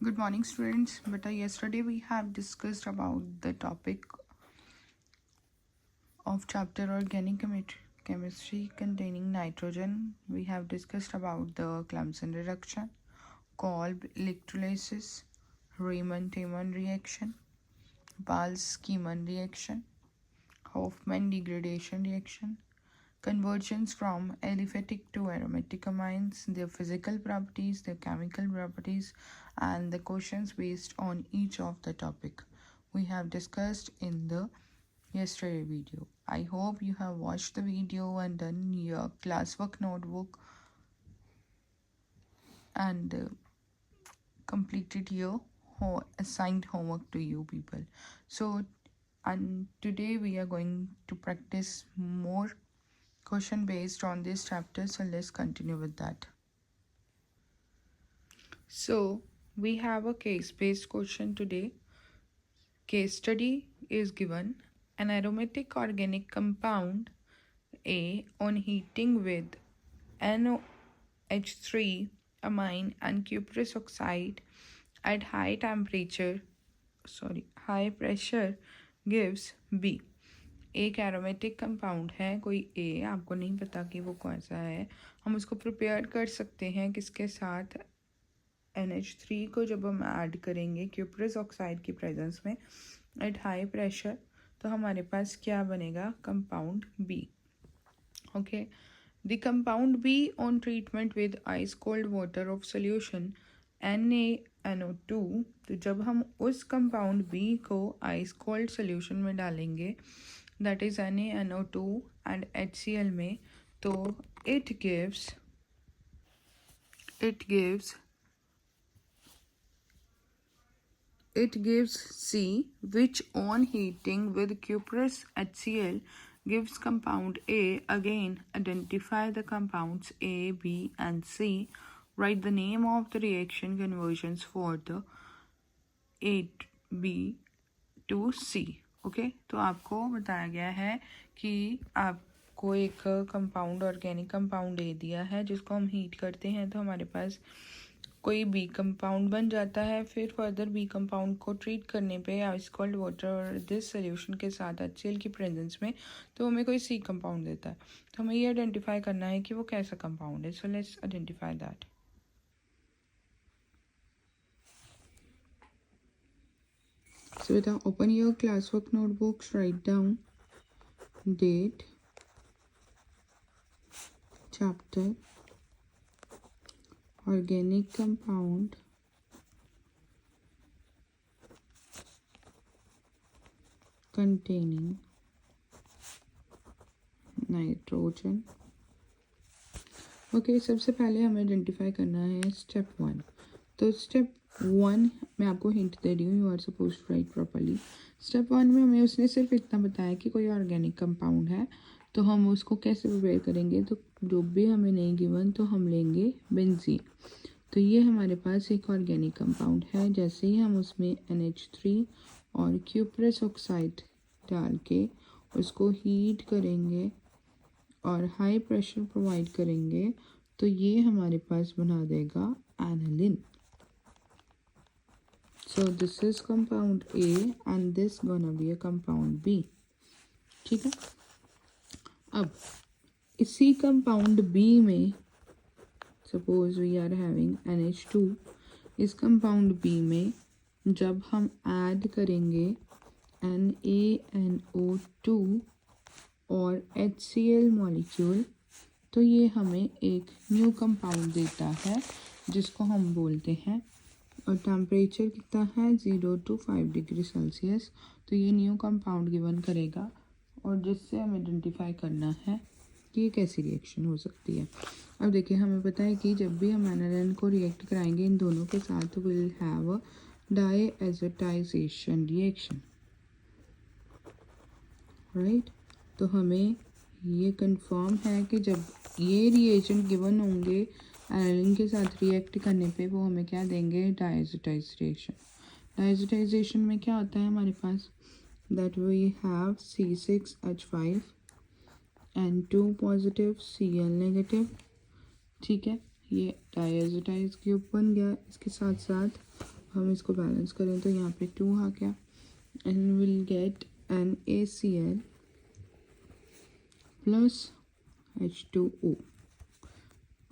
Good morning, students. Yesterday we have discussed about the topic of chapter organic chemistry containing nitrogen. We have discussed about the Clemson reduction, Kolb electrolysis, Riemann-Tiemann reaction, Pals-Kiemann reaction, Hofmann degradation reaction, conversions from aliphatic to aromatic amines, their physical properties, their chemical properties, and the questions based on each of the topic we have discussed in the yesterday video. I hope you have watched the video and done your classwork notebook and completed your assigned homework to you people. So, and today we are going to practice more question based on this chapter, so let's continue with that. So we have a case based question today. Case study is given: an aromatic organic compound A on heating with NOH3 amine and cuprous oxide at high pressure gives B. एक aromatic compound है कोई ए, आपको नहीं पता कि वो कौन सा है, हम उसको प्रिपेयर कर सकते हैं किसके साथ, NH3 को जब हम ऐड करेंगे क्यूप्रस ऑक्साइड की प्रेजेंस में एट हाई प्रेशर, तो हमारे पास क्या बनेगा, compound B. Okay, the compound B on treatment with ice cold water of solution NaNO2, तो जब हम उस कंपाउंड बी को आइस कोल्ड सोल्यूशन में डालेंगे, that is NaNO2 and HCl में, तो it gives C, which on heating with cuprous HCl gives compound A. Again, identify the compounds A, B and C. Write the name of the reaction conversions for the A, B to C. Okay, तो आपको बताया गया है कि आपको एक compound organic compound दे दिया है जिसको हम हीट करते हैं तो हमारे पास कोई बी कंपाउंड बन जाता है. फिर फर्दर बी कंपाउंड को ट्रीट करने पे आइस कोल्ड वाटर और दिस सोल्यूशन के साथ HCl की प्रेजेंस में तो हमें कोई सी कंपाउंड देता है. तो हमें ये आइडेंटिफाई करना है कि वो कैसा कंपाउंड है. So let's identify that. So beta, open your classwork notebooks, write down date, chapter, organic compound, containing nitrogen. Okay, सबसे पहले हमें आइडेंटिफाई करना है स्टेप 1. तो स्टेप 1 मैं आपको हिंट दे रही हूँ, you are suppose to write properly. Step 1 में हमें उसने सिर्फ इतना बताया कि कोई ऑर्गेनिक कंपाउंड है, तो हम उसको कैसे प्रिपेयर करेंगे. तो जो भी हमें नहीं गिवन तो हम लेंगे बेंजीन. तो ये हमारे पास एक ऑर्गेनिक कंपाउंड है. जैसे ही हम उसमें NH3 और क्यूप्रस ऑक्साइड डाल के उसको हीट करेंगे और हाई प्रेशर प्रोवाइड करेंगे, तो ये हमारे पास बना देगा aniline. So this is compound A and this gonna be a compound B. ठीक है. अब इसी compound B में suppose we are having NH2, इस compound B में जब हम ऐड करेंगे NaNO2 और HCl मॉलिक्यूल, तो ये हमें एक न्यू कंपाउंड देता है जिसको हम बोलते हैं, और टेम्परेचर कितना है 0 to 5 डिग्री सेल्सियस. तो ये न्यू कंपाउंड गिवन करेगा और जिससे हम आइडेंटिफाई करना है कि ये कैसी रिएक्शन हो सकती है. अब देखिए, हमें पता है कि जब भी हम एनालिन को रिएक्ट कराएंगे इन दोनों के साथ तो will have a diazotization reaction, right. तो हमें ये कंफर्म है कि जब ये रिएजेंट गिवन होंगे एनालिन के साथ रिएक्ट करने पे, वो हमें क्या देंगे, डायएज़ोटाइजेशन. डायएज़ोटाइजेशन में क्या होता है हमारे पास, that we have C6H5 N2 positive Cl negative. ठीक है, ये डायएज़ोटाइज क्यूब बन गया. इसके साथ साथ हम इसको बैलेंस करें तो यहाँ पे 2 आ गया and will get NaCl plus H2O.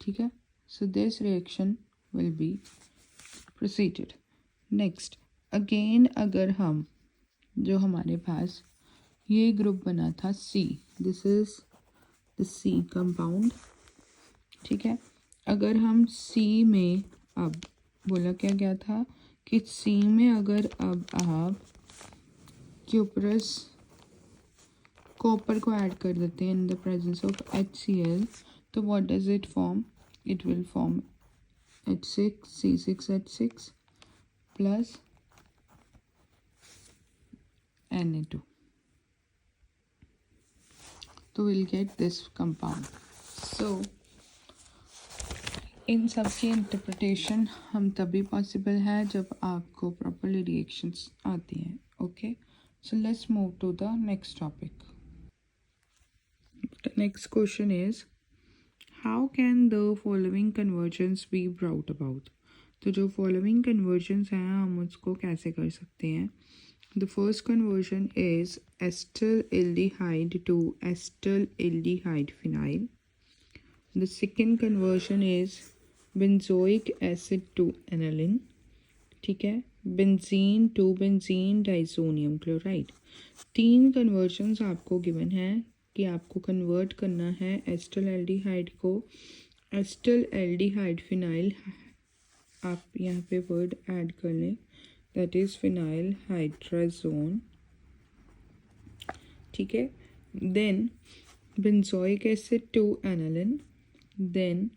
ठीक है, so this reaction will be proceeded. Next again अगर हम जो हमारे पास ये ग्रुप बना था C, this is the C compound. ठीक है, अगर हम C में अब बोला क्या गया था कि C में अगर अब आप क्यूपरस कॉपर को ऐड कर देते हैं in the presence of HCl, तो what does it form? It will form C6H6 plus Na2. तो विल गेट दिस कंपाउंड. सो इन सब की इंटरप्रिटेशन हम तभी पॉसिबल है जब आपको प्रॉपरली रिएक्शंस आती हैं. Okay, so let's move to the next topic. The next question is how can the following conversions be brought about. तो जो फॉलोइंग कन्वर्जन्स हैं हम उसको कैसे कर सकते हैं. The first conversion is ester aldehyde to ester aldehyde phenyl. The second conversion is benzoic acid to aniline. ठीक है, benzene to benzene diazonium chloride. 3 conversions आपको गिवन है कि आपको कन्वर्ट करना है एस्टर एल्डिहाइड को एस्टर एल्डिहाइड फिनाइल. आप यहाँ पे वर्ड ऐड कर लें, दैट इज फिनाइल हाइड्राजोन. ठीक है, then benzoic acid to aniline, then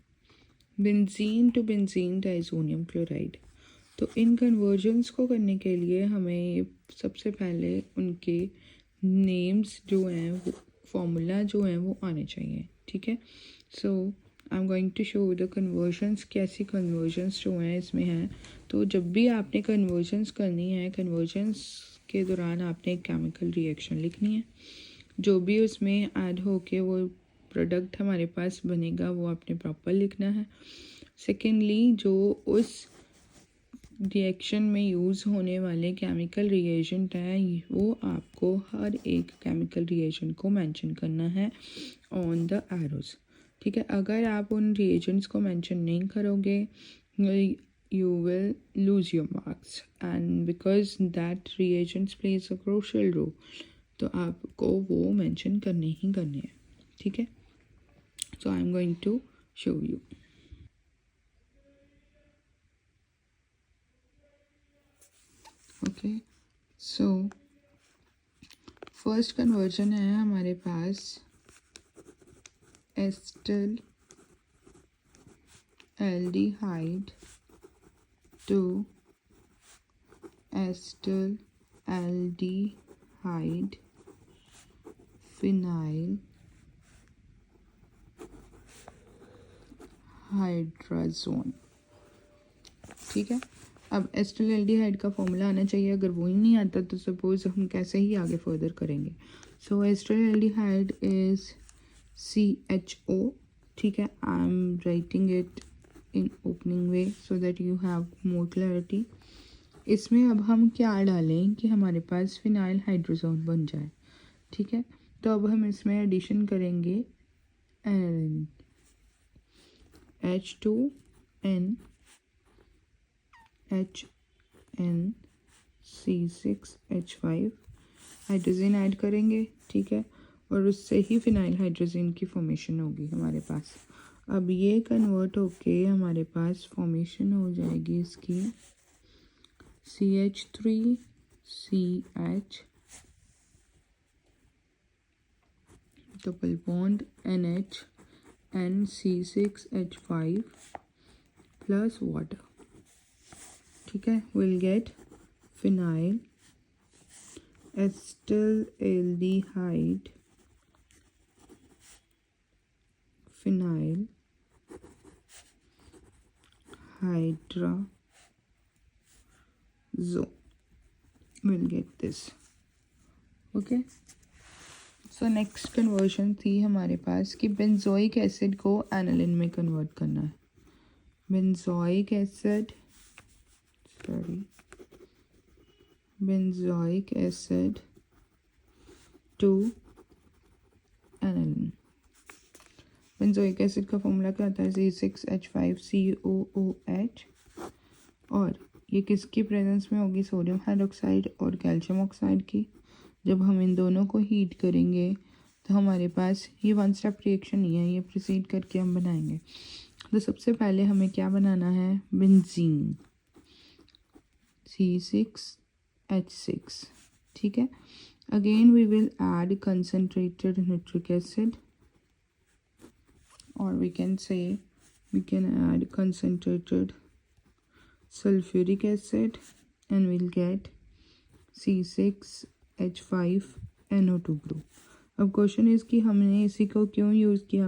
benzene to benzene diazonium chloride. तो इन कन्वर्जन्स को करने के लिए हमें सबसे पहले उनके नेम्स जो हैं वो फॉर्मूला जो हैं वो आने चाहिए. ठीक है, so I am going to show the conversions. कैसी कन्वर्जन्स जो हैं इसमें हैं. तो जब भी आपने कन्वर्जन्स करनी है, कन्वर्जन्स के दौरान आपने एक केमिकल रिएक्शन लिखनी है. जो भी उसमें ऐड हो के वो प्रोडक्ट हमारे पास बनेगा वो आपने प्रॉपर लिखना है. सेकेंडली जो उस रिएक्शन में यूज़ होने वाले केमिकल रिएजेंट है वो आपको हर एक केमिकल रिएजेंट को मेंशन करना है ऑन द एरोज. ठीक है, अगर आप उन रिएजेंट्स को मेंशन नहीं करोगे you will lose your marks and because that reagents plays a crucial role. तो आपको वो मेंशन करने ही करने हैं. ठीक है, so I am going to show you. Okay, so first conversion है हमारे पास ester aldehyde to ester aldehyde phenyl hydrazone. ठीक है, अब एस्टर एल्डिहाइड का फॉर्मूला आना चाहिए. अगर वो ही नहीं आता तो सपोज हम कैसे ही आगे फर्दर करेंगे. सो एस्टर एल्डिहाइड इज CHO. ठीक है, I am writing it in opening way so that you have more clarity. इसमें अब हम क्या डालें कि हमारे पास फिनाइल हाइड्रोजोन बन जाए. ठीक है, तो अब हम इसमें एडिशन करेंगे aniline H2N HNC6H5 hydrogen add करेंगे. ठीक है, और उससे ही फिनाइल हाइड्रोजन की फॉर्मेशन होगी हमारे पास. अब ये कन्वर्ट होके हमारे पास फॉर्मेशन हो जाएगी इसकी CH3CH double bond NH NC6H5 plus water. ठीक है, will get phenyl ester aldehyde phenyl hydrazone. Will get this. Okay, so next conversion थी हमारे पास कि बेंजोइक एसिड को एनिलीन में कन्वर्ट करना है. Benzoic acid benzoic acid to aniline। Benzoic acid का फॉर्मूला क्या होता है? C6H5COOH। और ये किसकी प्रेजेंस में होगी? सोडियम हाइड्रोक्साइड और कैल्शियम ऑक्साइड की। जब हम इन दोनों को हीट करेंगे तो हमारे पास ये वन स्टेप रिएक्शन नहीं है, ये प्रोसीड करके हम बनाएंगे। तो सबसे पहले हमें क्या बनाना है? Benzene, C6H6। ठीक है। Again we will add concentrated nitric acid, or we can say we can add concentrated sulfuric acid and we'll get C6H5NO2 group। अब क्वेश्चन इज कि हमने इसी को क्यों यूज़ किया?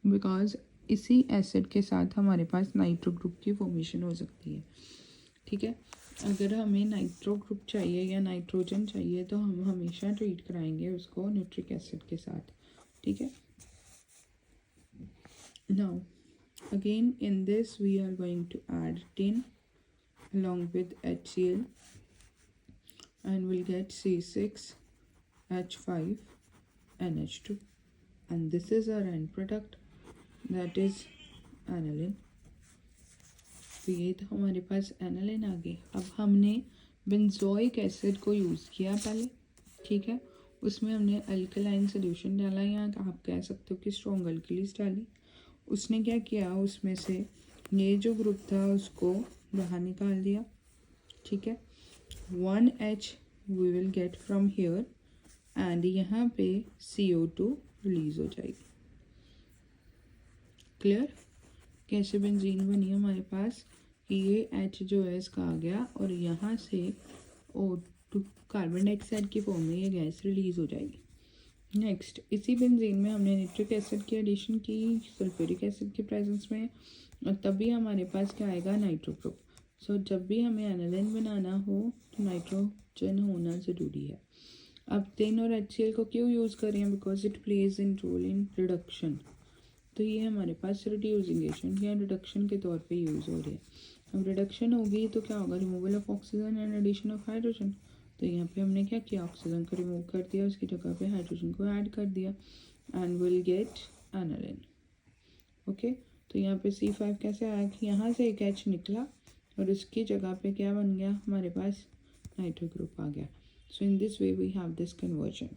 बिकॉज इसी एसिड के साथ हमारे पास नाइट्रो ग्रुप की फॉर्मेशन हो सकती है। ठीक है। अगर हमें नाइट्रो ग्रुप चाहिए या नाइट्रोजन चाहिए तो हम हमेशा ट्रीट कराएंगे उसको नाइट्रिक एसिड के साथ। ठीक है। Now again in this we are going to add tin along with HCl and we'll get C6H5NH2 and this is our end product, that is aniline। तो ये तो हमारे पास एनालिन आ गई। अब हमने बेंजोइक एसिड को यूज़ किया पहले। ठीक है। उसमें हमने अल्कलाइन सोल्यूशन डाला या आप कह सकते हो कि स्ट्रॉन्ग अल्कलीज डाली। उसने क्या किया? उसमें से ये जो ग्रुप था उसको बाहर निकाल दिया। ठीक है। 1H we will get from here and यहाँ पे CO2 रिलीज हो जाएगी। क्लियर? कैसे बेंजीन बनी हमारे पास कि ये H जो है इसका आ गया और यहाँ से O2 कार्बन डाइऑक्साइड की फॉर्म में ये गैस रिलीज हो जाएगी। नेक्स्ट, इसी बेंजीन में हमने नाइट्रिक एसिड की एडिशन की सल्फ्यूरिक एसिड की प्रेजेंस में, और तभी हमारे पास क्या आएगा? Nitro group. सो जब भी हमें एनालिन बनाना हो तो नाइट्रोजन होना ज़रूरी है। अब tin और HCl को क्यों यूज़ कर रहे हैं? Because it plays in role in reduction. तो ये हमारे पास रिड्यूसिंग एजेंट या रिडक्शन के तौर पे यूज़ हो रही है। अब रिडक्शन होगी तो क्या होगा? Removal of oxygen and addition of hydrogen. तो यहाँ पे हमने क्या किया? ऑक्सीजन को रिमूव कर दिया, उसकी जगह पे हाइड्रोजन को ऐड कर दिया and will gate aniline. Okay. तो यहाँ पे C5 कैसे आया कि यहाँ से एक H निकला और उसकी जगह पे क्या बन गया? हमारे पास नाइट्रो ग्रुप आ गया। So in this way we have this conversion.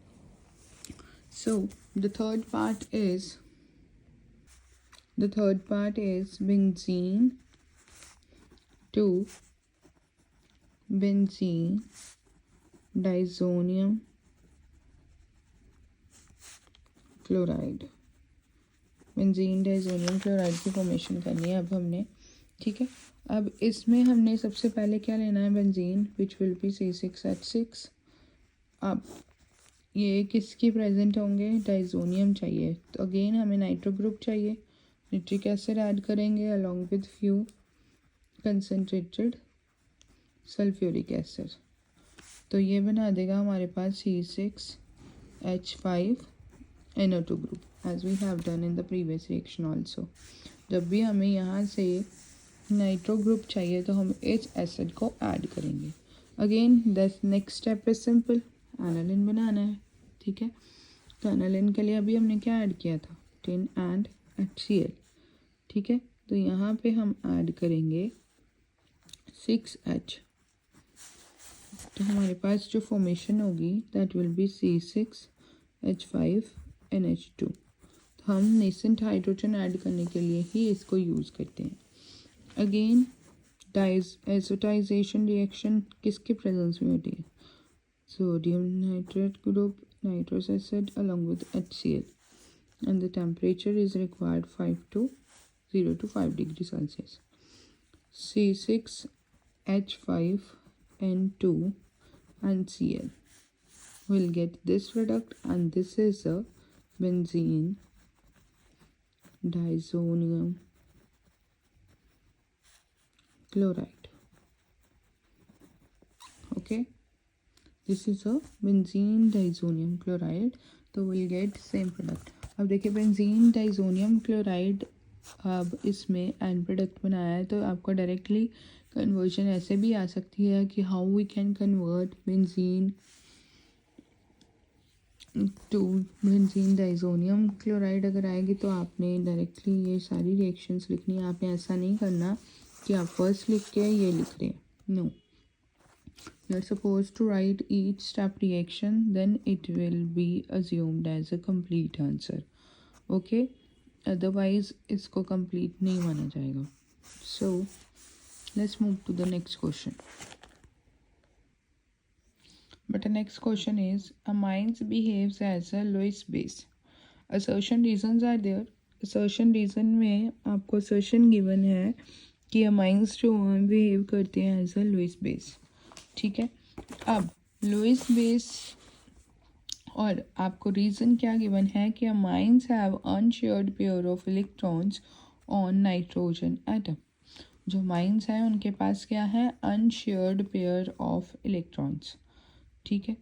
So the third part is benzene to benzene diazonium chloride. Benzene diazonium chloride की फॉर्मेशन करनी है अब हमने। ठीक है। अब इसमें हमने सबसे पहले क्या लेना है? Benzene which will be C6H6। अब ये किसकी प्रेजेंट होंगे? डाइज़ोनियम चाहिए तो अगेन हमें नाइट्रो ग्रुप चाहिए। नाइट्रिक एसिड ऐड करेंगे along with few concentrated sulphuric acid. तो ये बना देगा हमारे पास C6H5NO2 group as we have done in the previous reaction also. जब भी हमें यहाँ से नाइट्रो ग्रुप चाहिए तो हम इस एसिड को ऐड करेंगे। Again the next step is simple, aniline बनाना है। ठीक है। तो एनालिन के लिए अभी हमने क्या ऐड किया था? tin and HCl। ठीक है। तो यहाँ पे हम ऐड करेंगे 6H। तो हमारे पास जो फॉर्मेशन होगी दैट विल बी C6H5NH2। तो हम नेसेंट हाइड्रोजन ऐड करने के लिए ही इसको यूज़ करते हैं। अगेन एजोटाइजेशन रिएक्शन किसके प्रेजेंस में होती है? Sodium nitrate group, nitrous acid along with HCl and the temperature is required 0 to 5 degrees Celsius। C6H5N2 and Cl will get this product and this is a benzene diazonium chloride। Okay, this is a benzene diazonium chloride, तो we'll get same product। अब देखिए benzene diazonium chloride अब इसमें and product बनाया है तो आपको directly conversion ऐसे भी आ सकती है कि how we can convert benzene to benzene diazonium chloride अगर आएगी तो आपने डायरेक्टली ये सारी रिएक्शंस लिखनी है। आपने ऐसा नहीं करना कि आप फर्स्ट लिख के ये लिख रहे हैं, no, you are supposed to write each step reaction, then it will be assumed as a complete answer. Okay, otherwise इसको complete नहीं माना जाएगा. So let's move to the next question. But the next question is, amines behaves as a Lewis base. Assertion reasons are there. Assertion reason में आपको assertion given है कि amines जो हैं behave करते हैं as a Lewis base. ठीक है, अब लुईस बेस और आपको रीज़न क्या गिवन है कि amines have unshared pair of electrons on nitrogen atom. जो अमाइंस हैं उनके पास क्या है, अनशेयर्ड पेयर ऑफ इलेक्ट्रॉन्स। ठीक है,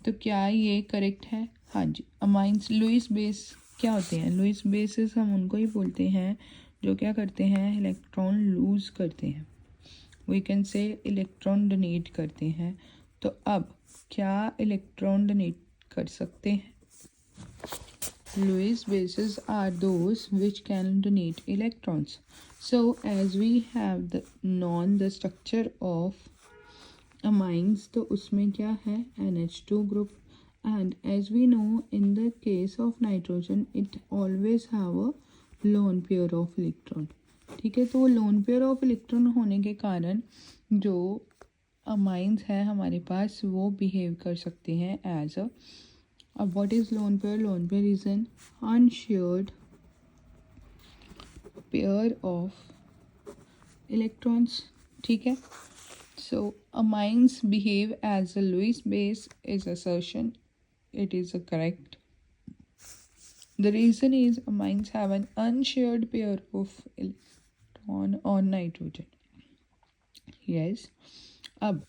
तो क्या ये करेक्ट है? हाँ जी, अमाइंस लुईस बेस क्या होते हैं? लुईस बेसिस हम उनको ही बोलते हैं जो क्या करते हैं, इलेक्ट्रॉन लूज़ करते हैं, we can say electron donate करते हैं। तो अब क्या इलेक्ट्रॉन डोनेट कर सकते हैं? Lewis bases are those which can donate electrons. So as we have known the structure of amines, तो उसमें क्या है, NH2 group, and as we know in the case of nitrogen it always have a lone pair of electron. ठीक है, तो वो lone pair of electron होने के कारण जो अमाइंस है हमारे पास वो बिहेव कर सकते हैं एज अ, अब what is lone pair? Lone pair is an unshared pair of electrons. ठीक है, so amines behave as a Lewis base is assertion, it is a correct. The reason is amines have an unshared pair of electron on nitrogen. Yes. अब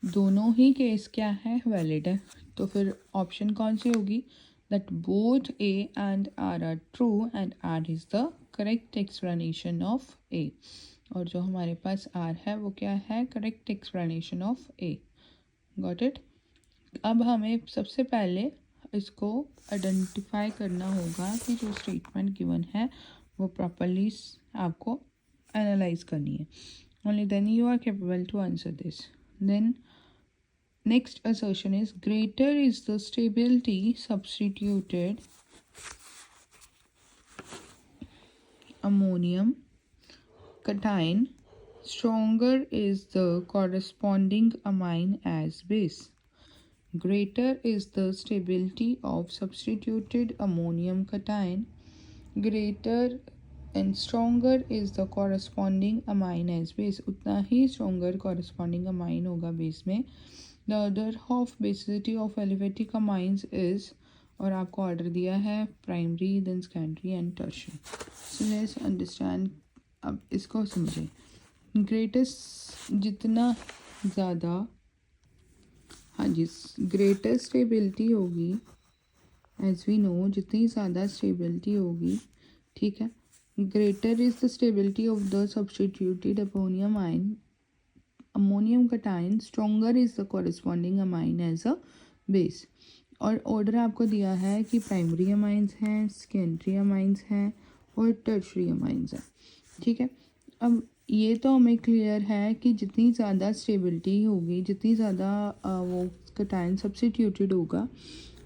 दोनों ही case क्या है, valid है, तो फिर option कौन सी होगी? That both A and R are true and R is the correct explanation of A. और जो हमारे पास आर है वो क्या है, correct explanation of A. Got it? अब हमें सबसे पहले इसको आइडेंटिफाई करना होगा कि जो स्टेटमेंट गिवन है वो प्रॉपरली आपको एनालाइज करनी है। Only then you are capable to answer this. Then next assertion is, greater is the stability substituted ammonium cation, stronger is the corresponding amine as base. Greater is the stability of substituted ammonium cation, greater and stronger is the corresponding amine as base, उतना ही stronger corresponding amine होगा base में। The other half basicity of aliphatic amines is, और आपको order दिया है primary then secondary and tertiary. So let's understand, अब इसको समझें। ग्रेटेस्ट जितना ज़्यादा, हाँ जी, ग्रेटेस्ट स्टेबिलिटी होगी, एज वी नो जितनी ज़्यादा स्टेबिलिटी होगी, ठीक है, greater is the stability of the substituted ammonium ion, ammonium cation, stronger is the corresponding amine as a base. और ऑर्डर आपको दिया है कि प्राइमरी अमाइंस हैं, सेकेंडरी अमाइंस हैं और टर्शरी अमाइंस हैं। ठीक है, अब ये तो हमें क्लियर है कि जितनी ज़्यादा स्टेबिलिटी होगी, जितनी ज़्यादा वो cation सब्स्टिट्यूटेड होगा,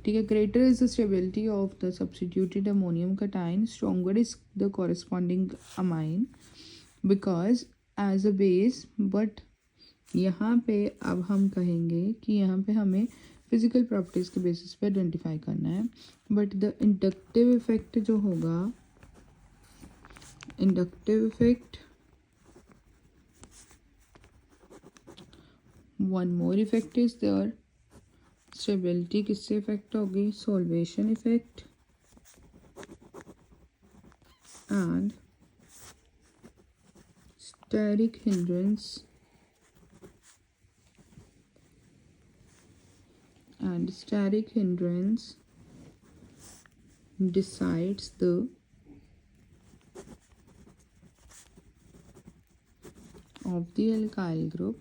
ठीक है, greater is the stability of the substituted ammonium cation, stronger is the corresponding amine because as a base. But यहाँ पे अब हम कहेंगे कि यहाँ पे हमें फिजिकल प्रॉपर्टीज़ के बेसिस पे आइडेंटिफाई करना है, बट द इंडक्टिव इफेक्ट जो होगा, inductive effect, one more effect is there, stability किससे इफेक्ट होगी, solvation effect and steric hindrance, and steric hindrance decides the of the alkyl group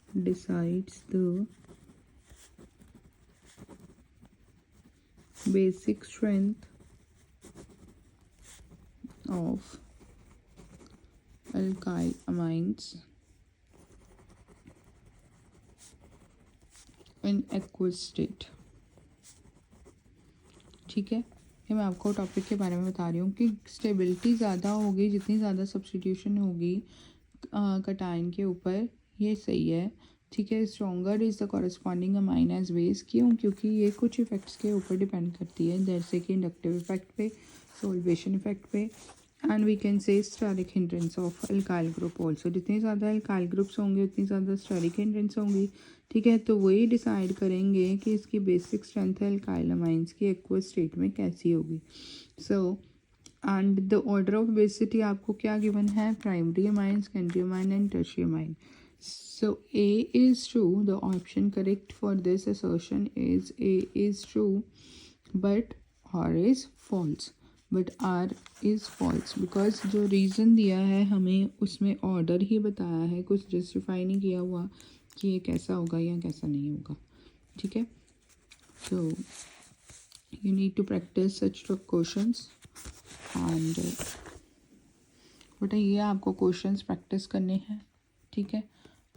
decides the basic strength of alkyl amines in aqueous state। ठीक है, ये मैं आपको topic के बारे में बता रही हूँ कि स्टेबिलिटी ज़्यादा होगी जितनी ज़्यादा सब्स्टिट्यूशन होगी कटायन के ऊपर, ये सही है। ठीक है, stronger is the corresponding amine as base. क्यों? क्योंकि ये कुछ इफेक्ट्स के ऊपर डिपेंड करती है, जैसे कि इंडक्टिव इफेक्ट पे, सोल्वेशन इफेक्ट पे, and we can say steric hindrance of alkyl group also. जितने ज़्यादा अल्काइल ग्रुप्स होंगे उतनी ज़्यादा स्टेरिक हिंड्रेंस होंगी। ठीक है, तो वही डिसाइड करेंगे कि इसकी बेसिक स्ट्रेंथ है अल्काइल अमाइंस की एक्वस स्टेट में कैसी होगी। So and the order of basicity आपको क्या गिवन है? Primary amine, secondary amine and tertiary amine. So A is true. The option correct for this assertion is A is true, but R is false. But R is false because जो reason दिया है हमें उसमें order ही बताया है, कुछ justify नहीं किया हुआ कि ये कैसा होगा या कैसा नहीं होगा। ठीक है, so you need to practice such questions and बेटा ये आपको क्वेश्चंस प्रैक्टिस करने हैं। ठीक है,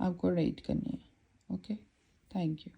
आपको राइट करनी है। Okay, thank you.